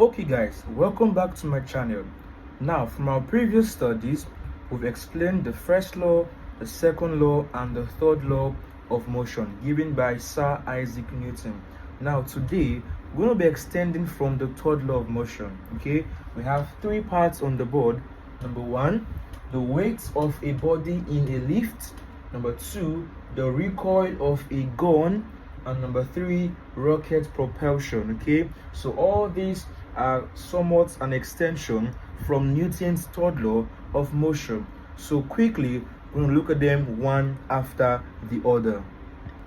Okay guys, welcome back to my channel. Now from our previous studies, we've explained the first law, the second law and the third law of motion given by Sir Isaac Newton. Now today we're going to be extending from the third law of motion. Okay, we have three parts on the board. Number one, the weight of a body in a lift. Number two, the recoil of a gun. And number three, rocket propulsion. Okay, so all these are somewhat an extension from Newton's third law of motion. So quickly we're going to look at them one after the other.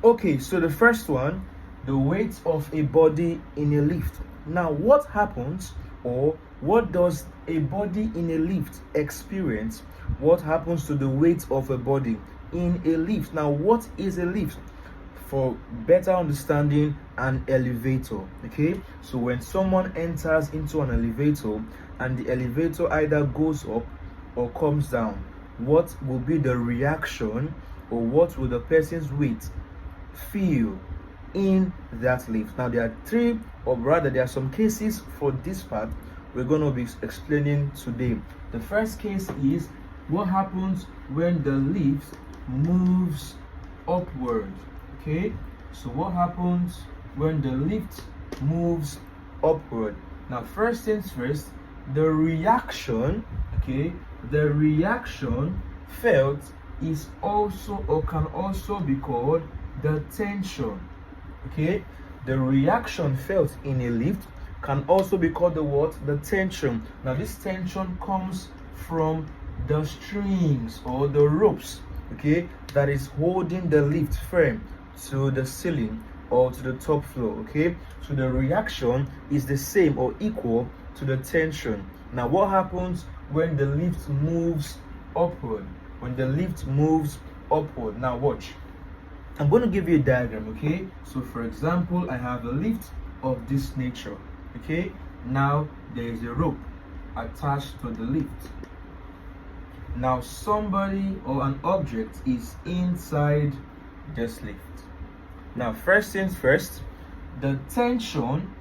Okay, so the first one, the weight of a body in a lift. Now what happens, or what does a body in a lift experience? What happens to the weight of a body in a lift? Now what is a lift? For better understanding, an elevator. Okay, so when someone enters into an elevator and the elevator either goes up or comes down, what will be the reaction, or what will the person's weight feel in that lift? Now there are three, or rather there are some cases for this part we're going to be explaining today. The first case is what happens when the lift moves upward. Okay, so what happens when the lift moves upward? Now first things first, the reaction, okay, the reaction felt is also, or can also be called, the tension. Okay, the reaction felt in a lift can also be called the what? The tension. Now this tension comes from the strings or the ropes, okay, that is holding the lift frame to the ceiling or to the top floor. Okay, so the reaction is the same or equal to the tension. Now what happens when the lift moves upward? When the lift moves upward, now watch, I'm going to give you a diagram. Okay, so for example, I have a lift of this nature. Okay, now there is a rope attached to the lift. Now somebody or an object is inside this lift. Now first things first, the tension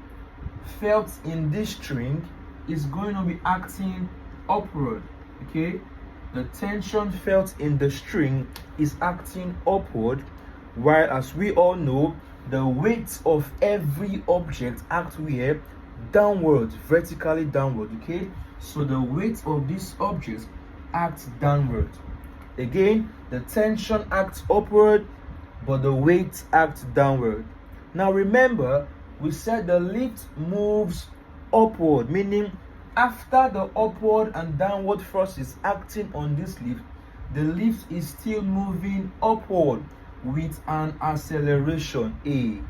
felt in this string is going to be acting upward. Okay, the tension felt in the string is acting upward, while as we all know, the weight of every object acts where? Downward, vertically downward. Okay, so the weight of this object acts downward. Again, the tension acts upward, but the weight acts downward. Now remember, we said the lift moves upward, meaning after the upward and downward forces acting on this lift, the lift is still moving upward with an acceleration A.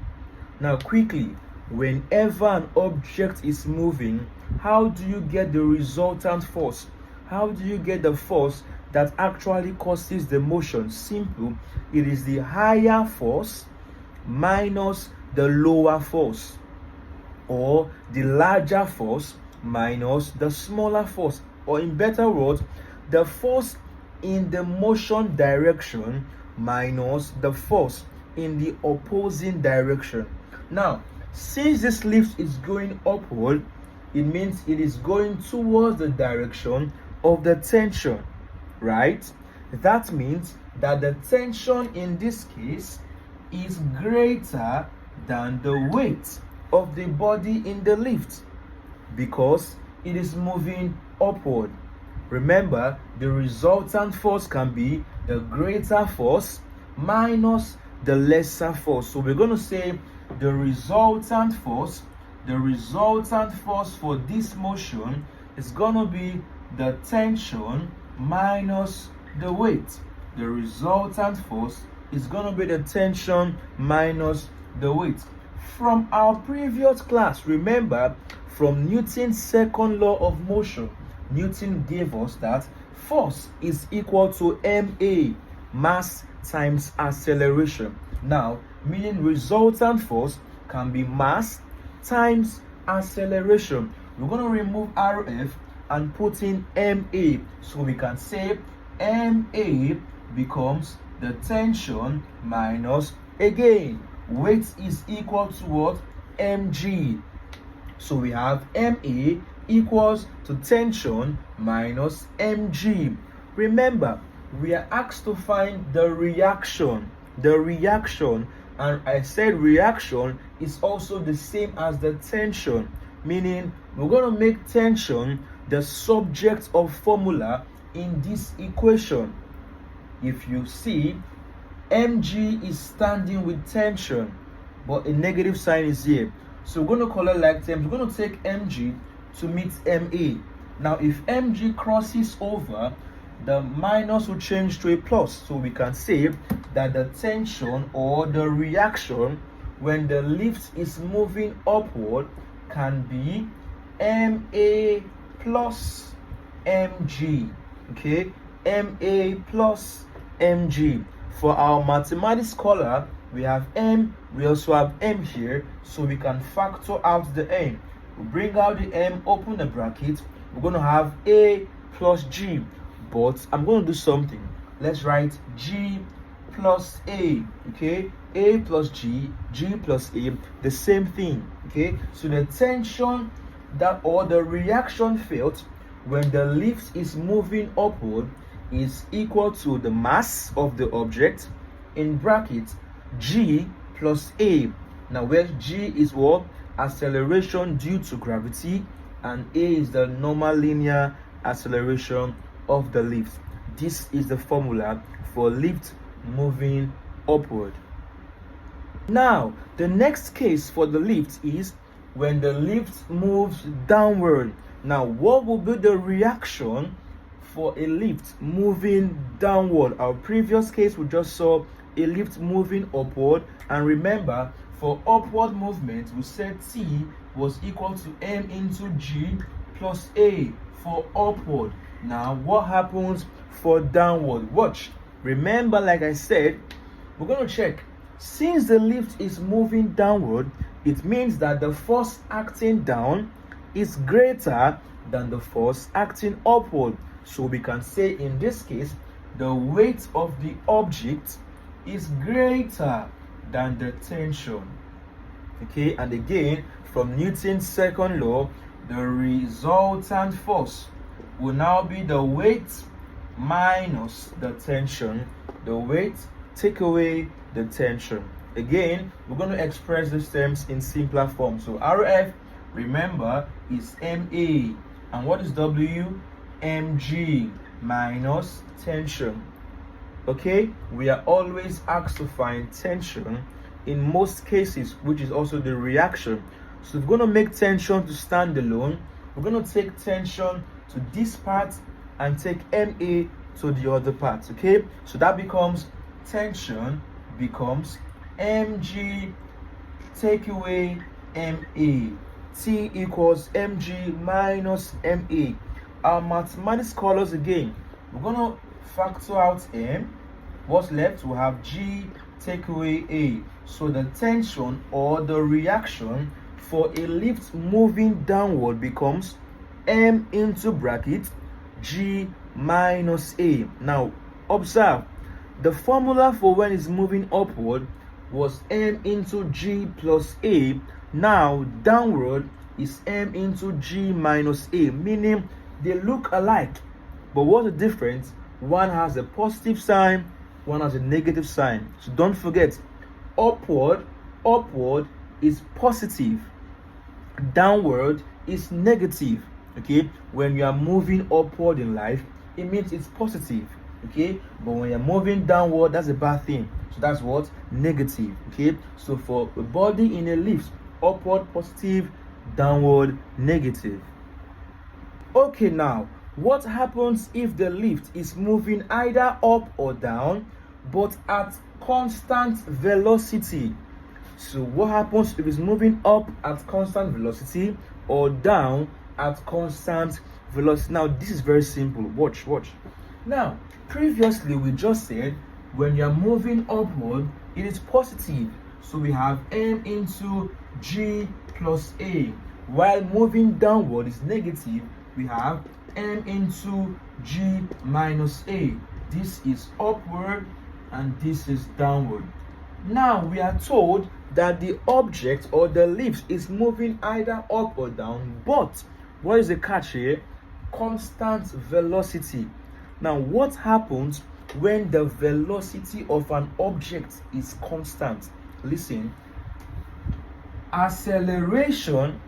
Now quickly, whenever an object is moving, how do you get the resultant force? How do you get the force that actually causes the motion? Simple, it is the higher force minus the lower force, or the larger force minus the smaller force, or in better words, the force in the motion direction minus the force in the opposing direction. Now since this lift is going upward, it means it is going towards the direction of the tension, right? That means that the tension in this case is greater than the weight of the body in the lift because it is moving upward. Remember, the resultant force can be the greater force minus the lesser force. So we're going to say the resultant force for this motion is going to be the tension minus the weight. The resultant force is going to be the tension minus the weight. From our previous class, remember, from Newton's second law of motion, Newton gave us that force is equal to ma, mass times acceleration. Now, meaning resultant force can be mass times acceleration. We're going to remove RF and put in ma, so we can say ma becomes the tension minus, again, weight is equal to what? Mg. So we have MA equals to tension minus mg. Remember, we are asked to find the reaction. And I said reaction is also the same as the tension, meaning we're going to make tension the subject of formula in this equation. If you see, mg is standing with tension, but a negative sign is here. So we're going to color like terms. We're going to take mg to meet ma. Now, if mg crosses over, the minus will change to a plus. So we can say that the tension or the reaction when the lift is moving upward can be ma plus mg. Okay, ma plus mg. For our mathematics color, we have m, we also have m here, so we can factor out the m. We bring out the m, open the bracket, we're going to have a plus g. But I'm going to do something. Let's write g plus a. Okay, a plus g, g plus a, the same thing. Okay, so the tension that or the reaction felt when the lift is moving upward is equal to the mass of the object in brackets g plus a. Now where g is what? Acceleration due to gravity, and a is the normal linear acceleration of the lift. This is the formula for lift moving upward. Now, the next case for the lift is when the lift moves downward. Now, what will be the reaction for a lift moving downward? Our previous case, we just saw a lift moving upward, and remember, for upward movement, we said T was equal to m into g plus a for upward. Now, what happens for downward? Watch. Remember, like I said, we're going to check. Since the lift is moving downward, it means that the force acting down is greater than the force acting upward. So we can say in this case, the weight of the object is greater than the tension. Okay, and again, from Newton's second law, the resultant force will now be the weight minus the tension. The weight take away the tension. Again, we're going to express these terms in simpler form. So RF, remember, is MA. And what is W? Mg minus tension. Okay, we are always asked to find tension in most cases, which is also the reaction. So we're going to make tension to stand alone. We're going to take tension to this part and take MA to the other part. Okay, so that becomes tension becomes mg take away ma. T equals mg minus ma. Our mathematics colors again. We're going to factor out m. What's left? We have g take away a. So the tension or the reaction for a lift moving downward becomes m into bracket g minus a. Now observe, the formula for when it's moving upward was m into g plus a. Now downward is m into g minus a, meaning they look alike. But what's the difference? One has a positive sign, one has a negative sign. So don't forget, upward is positive, downward is negative. Okay, when you are moving upward in life, it means it's positive. Okay, but when you're moving downward, that's a bad thing. So that's what? Negative. Okay, so for a body in a lift, upward positive, downward negative. Okay, now what happens if the lift is moving either up or down but at constant velocity? So what happens if it's moving up at constant velocity or down at constant velocity? Now this is very simple. Watch. Now previously we just said when you're moving upward it is positive, so we have m into g plus a. While moving downward is negative, we have m into g minus a. This is upward and this is downward. Now we are told that the object or the lift is moving either up or down, but what is the catch here? Constant velocity. Now, what happens when the velocity of an object is constant? Listen, acceleration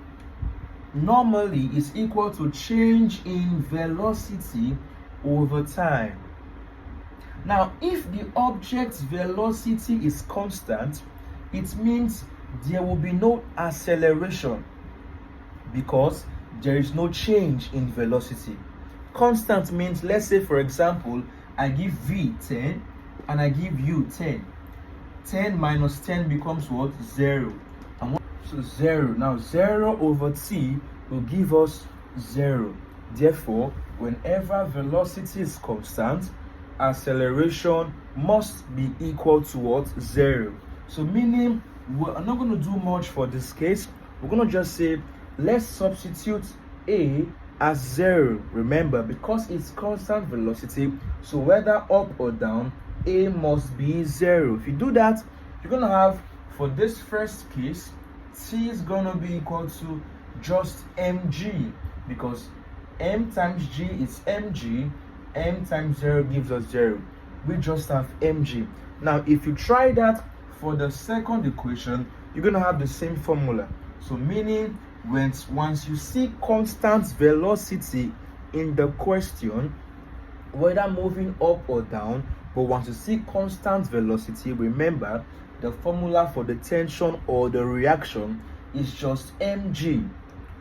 normally is equal to change in velocity over time. Now, if the object's velocity is constant, it means there will be no acceleration because there is no change in velocity. Constant means, let's say for example, I give V 10 and I give you 10. 10 minus 10 becomes what? 0. And what? So 0. Now 0 over t will give us 0. Therefore, whenever velocity is constant, acceleration must be equal to what? 0. So meaning we're not going to do much for this case. We're going to just say let's substitute a as 0. Remember, because it's constant velocity, so whether up or down, a must be 0. If you do that, you're going to have, for this first case, t is going to be equal to just mg, because m times g is mg. M times 0 gives us 0. We just have mg. Now, if you try that for the second equation, you're going to have the same formula. So meaning, once you see constant velocity in the question, whether moving up or down, but once you see constant velocity, remember the formula for the tension or the reaction is just mg.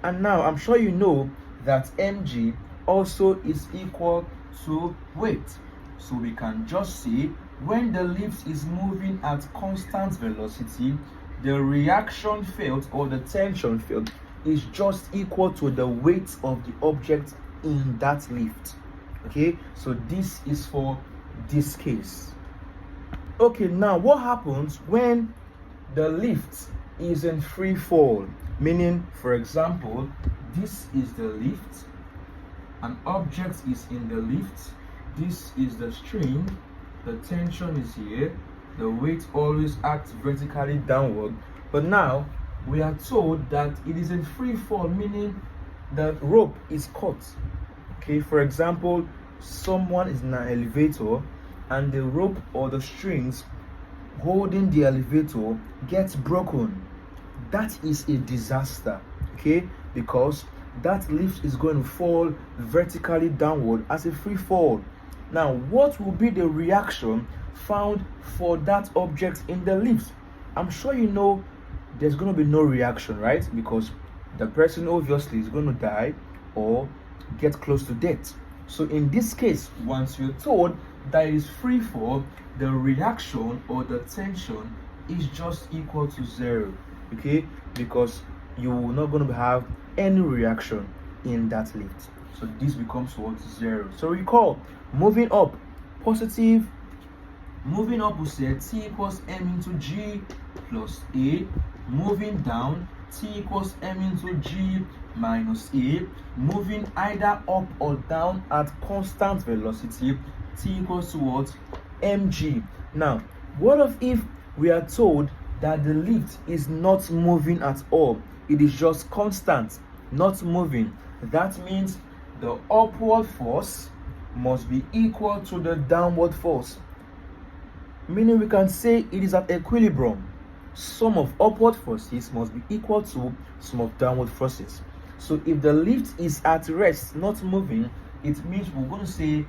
And now I'm sure you know that mg also is equal to weight. So we can just say when the lift is moving at constant velocity, the reaction felt or the tension felt is just equal to the weight of the object in that lift. Okay, so this is for this case. Okay, now what happens when the lift is in free fall? Meaning, for example, this is the lift, an object is in the lift, this is the string, the tension is here, the weight always acts vertically downward. But now we are told that it is in free fall, meaning the rope is cut. Okay, for example, someone is in an elevator and the rope or the strings holding the elevator gets broken. That is a disaster, okay, because that lift is going to fall vertically downward as a free fall. Now, what will be the reaction found for that object in the lift? I'm sure you know there's going to be no reaction, right? Because the person obviously is going to die or get close to death. So in this case, once you're told that it is free fall, the reaction or the tension is just equal to 0, okay? Because you're not going to have any reaction in that lift. So this becomes what? 0. So recall, moving up, positive. Moving up, we say t equals m into g plus a. Moving down, t equals m into g minus a. Moving either up or down at constant velocity, t equals to what? Mg. Now, what if we are told that the lift is not moving at all? It is just constant, not moving. That means the upward force must be equal to the downward force. Meaning we can say it is at equilibrium. Sum of upward forces must be equal to sum of downward forces. So if the lift is at rest, not moving, it means we're going to say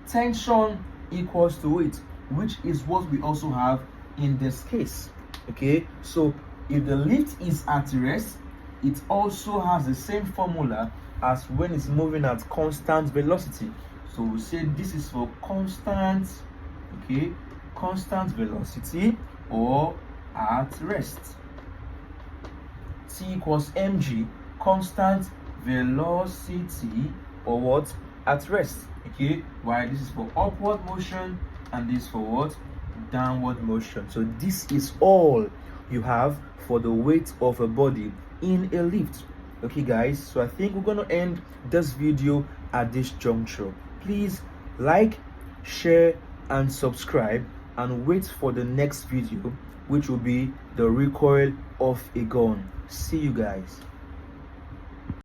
tension equals to weight, which is what we also have in this case. Okay, so if the lift is at rest, it also has the same formula as when it's moving at constant velocity. So we say this is for constant, okay, constant velocity or at rest. T equals mg, constant velocity or what? At rest. Okay, while this is for upward motion and this for what? Downward motion. So this is all you have for the weight of a body in a lift. Okay guys, so I think we're going to end this video at this juncture. Please like, share and subscribe and wait for the next video which will be the recoil of a gun. See you guys.